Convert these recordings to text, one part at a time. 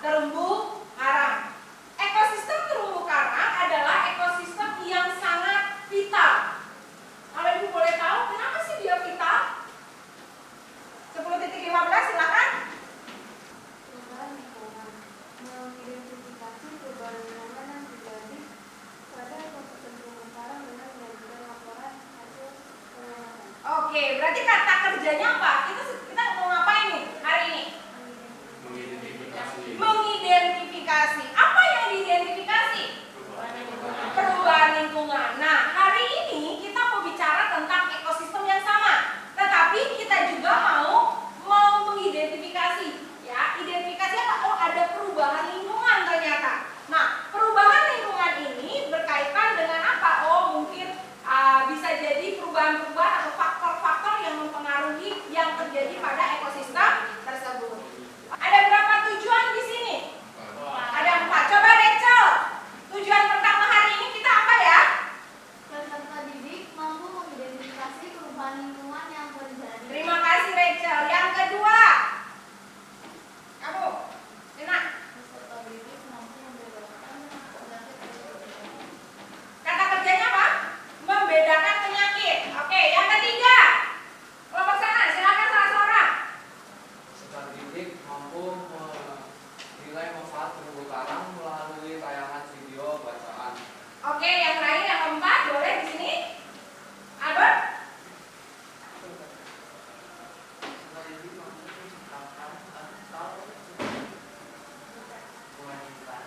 terumbu karang. Ekosistem terumbu karang adalah ekosistem yang sangat vital. Kalau Ibu boleh tahu kenapa sih dia vital? 10.15 silakan. Mengidentifikasi perubahan lingkungan yang terjadi pada ekosistem terumbu karang dengan menyajikan laporan hasil pengamatan. Oke, berarti kata kerjanya apa? Kita mau ngapain nih hari ini? Mengidentifikasi. Apa yang diidentifikasi? Perubahan lingkungan. Nah, hari ini kita mau bicara tentang ekosistem yang sama, tetapi kita juga mau mengidentifikasi, ya. Identifikasi apa? Oh, ada perubahan lingkungan ternyata. Nah, perubahan lingkungan ini berkaitan dengan apa? Oh, mungkin bisa jadi perubahan-perubahan atau faktor-faktor yang mempengaruhi yang terjadi pada ekosistem tersebut. Ada berapa tujuan di sini? Ada 4. Coba Rachel, tujuan pertama hari ini kita apa ya? Peserta didik mampu mengidentifikasi perubahan lingkungan yang terjadi. Terima kasih Rachel. Yang kedua, kamu, Lina. Peserta didik mampu membedakan penyakit. Kata kerjanya apa? Membedakan penyakit. Oke, yang ketiga, kelompok sana, silakan salah seorang. Peserta didik mampu menilai manfaat terumbu karang melalui tayangan video bacaan. Oke, yang terakhir yang keempat, boleh di sini. Albert. Peserta didik mampu menciptakan atau memajukan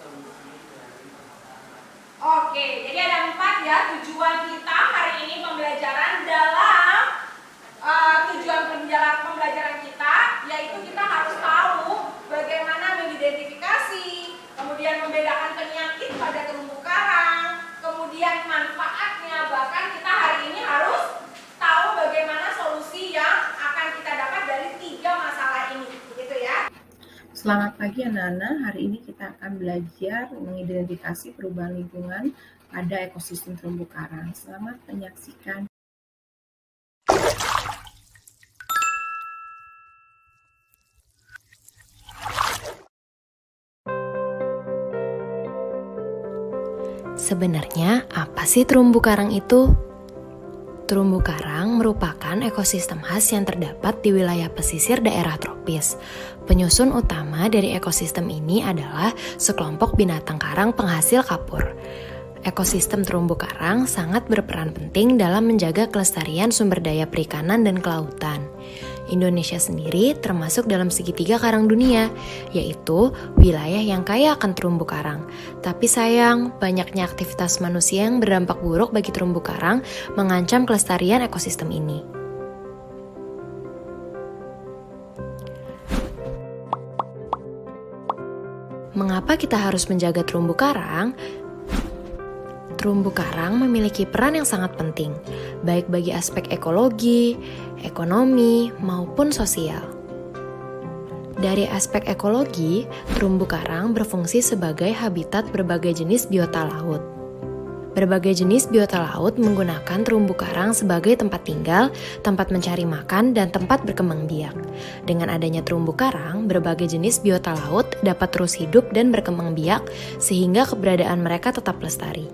solusi dari permasalahan. Oke, jadi ada 4 ya tujuan kita hari ini pembelajaran dalam tujuan pembelajaran kita, yaitu kita harus tahu bagaimana mengidentifikasi, kemudian membedakan penyakit pada terumbu karang, kemudian manfaatnya, bahkan kita hari ini harus tahu bagaimana solusi yang akan kita dapat dari 3 masalah ini, gitu ya. Selamat pagi anak-anak, hari ini kita akan belajar mengidentifikasi perubahan lingkungan pada ekosistem terumbu karang. Selamat menyaksikan. Sebenarnya apa sih terumbu karang itu? Terumbu karang merupakan ekosistem khas yang terdapat di wilayah pesisir daerah tropis. Penyusun utama dari ekosistem ini adalah sekelompok binatang karang penghasil kapur. Ekosistem terumbu karang sangat berperan penting dalam menjaga kelestarian sumber daya perikanan dan kelautan. Indonesia sendiri termasuk dalam segitiga karang dunia, yaitu wilayah yang kaya akan terumbu karang. Tapi sayang, banyaknya aktivitas manusia yang berdampak buruk bagi terumbu karang mengancam kelestarian ekosistem ini. Mengapa kita harus menjaga terumbu karang? Terumbu karang memiliki peran yang sangat penting, baik bagi aspek ekologi, ekonomi, maupun sosial. Dari aspek ekologi, terumbu karang berfungsi sebagai habitat berbagai jenis biota laut. Berbagai jenis biota laut menggunakan terumbu karang sebagai tempat tinggal, tempat mencari makan, dan tempat berkembang biak. Dengan adanya terumbu karang, berbagai jenis biota laut dapat terus hidup dan berkembang biak, sehingga keberadaan mereka tetap lestari.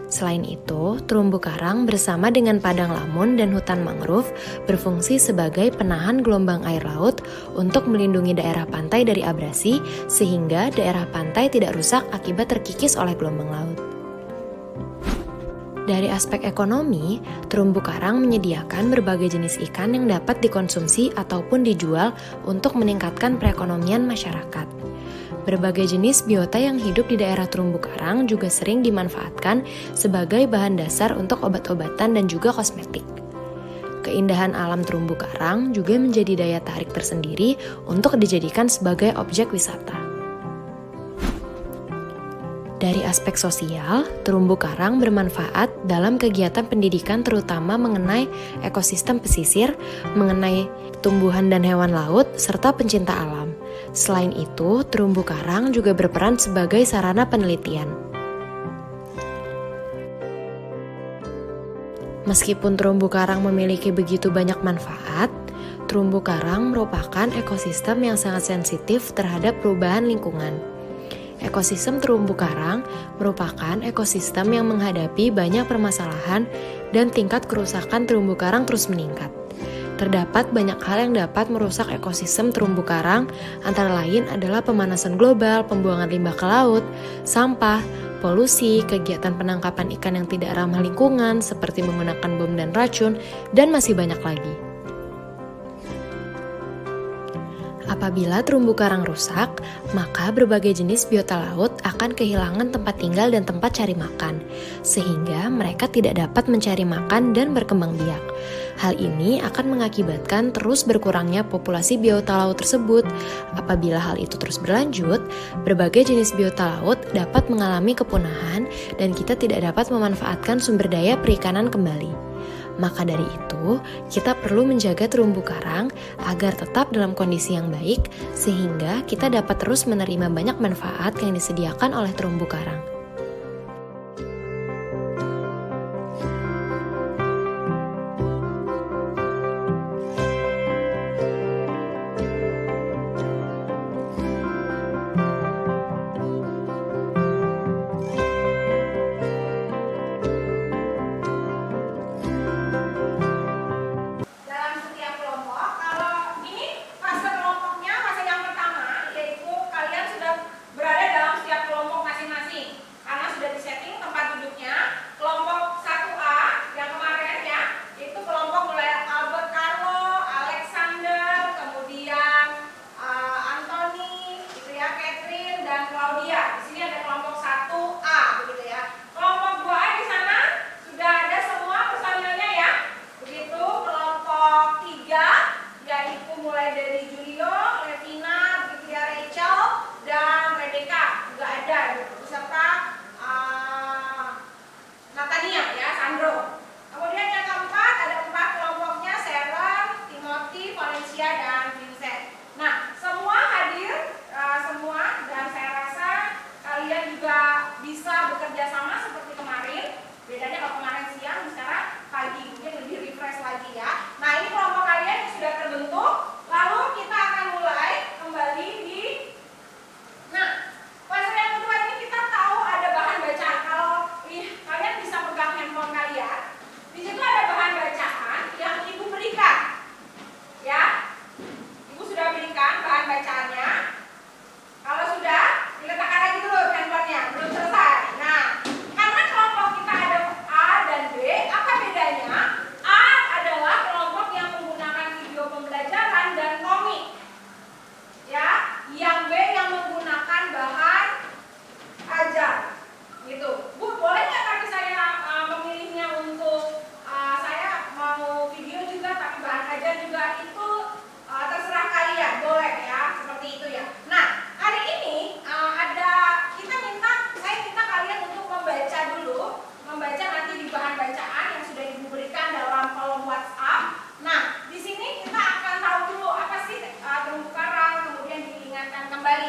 Selain itu, terumbu karang bersama dengan padang lamun dan hutan mangrove berfungsi sebagai penahan gelombang air laut untuk melindungi daerah pantai dari abrasi, sehingga daerah pantai tidak rusak akibat terkikis oleh gelombang laut. Dari aspek ekonomi, terumbu karang menyediakan berbagai jenis ikan yang dapat dikonsumsi ataupun dijual untuk meningkatkan perekonomian masyarakat. Berbagai jenis biota yang hidup di daerah terumbu karang juga sering dimanfaatkan sebagai bahan dasar untuk obat-obatan dan juga kosmetik. Keindahan alam terumbu karang juga menjadi daya tarik tersendiri untuk dijadikan sebagai objek wisata. Dari aspek sosial, terumbu karang bermanfaat dalam kegiatan pendidikan terutama mengenai ekosistem pesisir, mengenai tumbuhan dan hewan laut, serta pencinta alam. Selain itu, terumbu karang juga berperan sebagai sarana penelitian. Meskipun terumbu karang memiliki begitu banyak manfaat, Terumbu karang merupakan ekosistem yang sangat sensitif terhadap perubahan lingkungan. Ekosistem terumbu karang merupakan ekosistem yang menghadapi banyak permasalahan dan tingkat kerusakan terumbu karang terus meningkat. Terdapat banyak hal yang dapat merusak ekosistem terumbu karang, antara lain adalah pemanasan global, pembuangan limbah ke laut, sampah, polusi, kegiatan penangkapan ikan yang tidak ramah lingkungan seperti menggunakan bom dan racun, dan masih banyak lagi. Apabila terumbu karang rusak, maka berbagai jenis biota laut akan kehilangan tempat tinggal dan tempat cari makan, sehingga mereka tidak dapat mencari makan dan berkembang biak. Hal ini akan mengakibatkan terus berkurangnya populasi biota laut tersebut. Apabila hal itu terus berlanjut, berbagai jenis biota laut dapat mengalami kepunahan dan kita tidak dapat memanfaatkan sumber daya perikanan kembali. Maka dari itu, kita perlu menjaga terumbu karang agar tetap dalam kondisi yang baik, sehingga kita dapat terus menerima banyak manfaat yang disediakan oleh terumbu karang. Dalam setiap kelompok, kalau ini fase kelompoknya, fase yang pertama, yaitu kalian sudah berada dalam setiap kelompok masing-masing karena sudah disetting tempat duduknya. Kelompok 1A yang kemarin ya, itu kelompok mulai Albert Carlo, Alexander, kemudian Anthony, gitu ya, Catherine dan Claudia. Di sini ada kelompok 1A, begitu ya. Kelompok 2A di sana sudah ada semua personilnya ya. Begitu kelompok 3 yaitu mulai dari Julio, Levina, begitu ya, Rachel dan Rebecca juga ada gitu, beserta Natania ya, Sandro. Kemudian yang keempat ada 4 kelompoknya, Sharon, Timothy, Valencia dan Vincent. Nah, semua hadir semua, dan saya rasa kalian juga bisa bekerja sama seperti kemarin. Bedanya kalau kemarin siang, sekarang pagi, mungkin lebih refresh lagi ya. Nah, ini kelompok kalian yang sudah terbentuk. Lalu kita akan mulai kembali di fase yang kedua ini kita tahu ada bahan bacaan. Kalau kalian bisa pegang handphone kalian, di situ ada bahan bacaan yang Ibu berikan. Ya, Ibu sudah berikan bahan bacaannya. Kalau sudah, diletakkan lagi dulu handphonenya, belum selesai. Nah, karena kelompok kita ada A dan B, apa bedanya? A adalah kelompok yang menggunakan video pembelajaran dan komik. Ya, yang B yang menggunakan bahan ajar. Gitu. Bu, boleh nggak tapi saya memilihnya untuk saya mau video juga tapi bahan ajar juga, itu terserah kalian, boleh ya, seperti itu ya. Nah, hari ini saya minta kalian untuk membaca dulu, membaca nanti di bahan bacaan yang sudah Ibu berikan dalam kolom WhatsApp. Nah, di sini kita akan tahu dulu apa sih terumbu karang, kemudian diingatkan kembali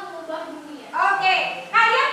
mengubah dunia. Oke, kalian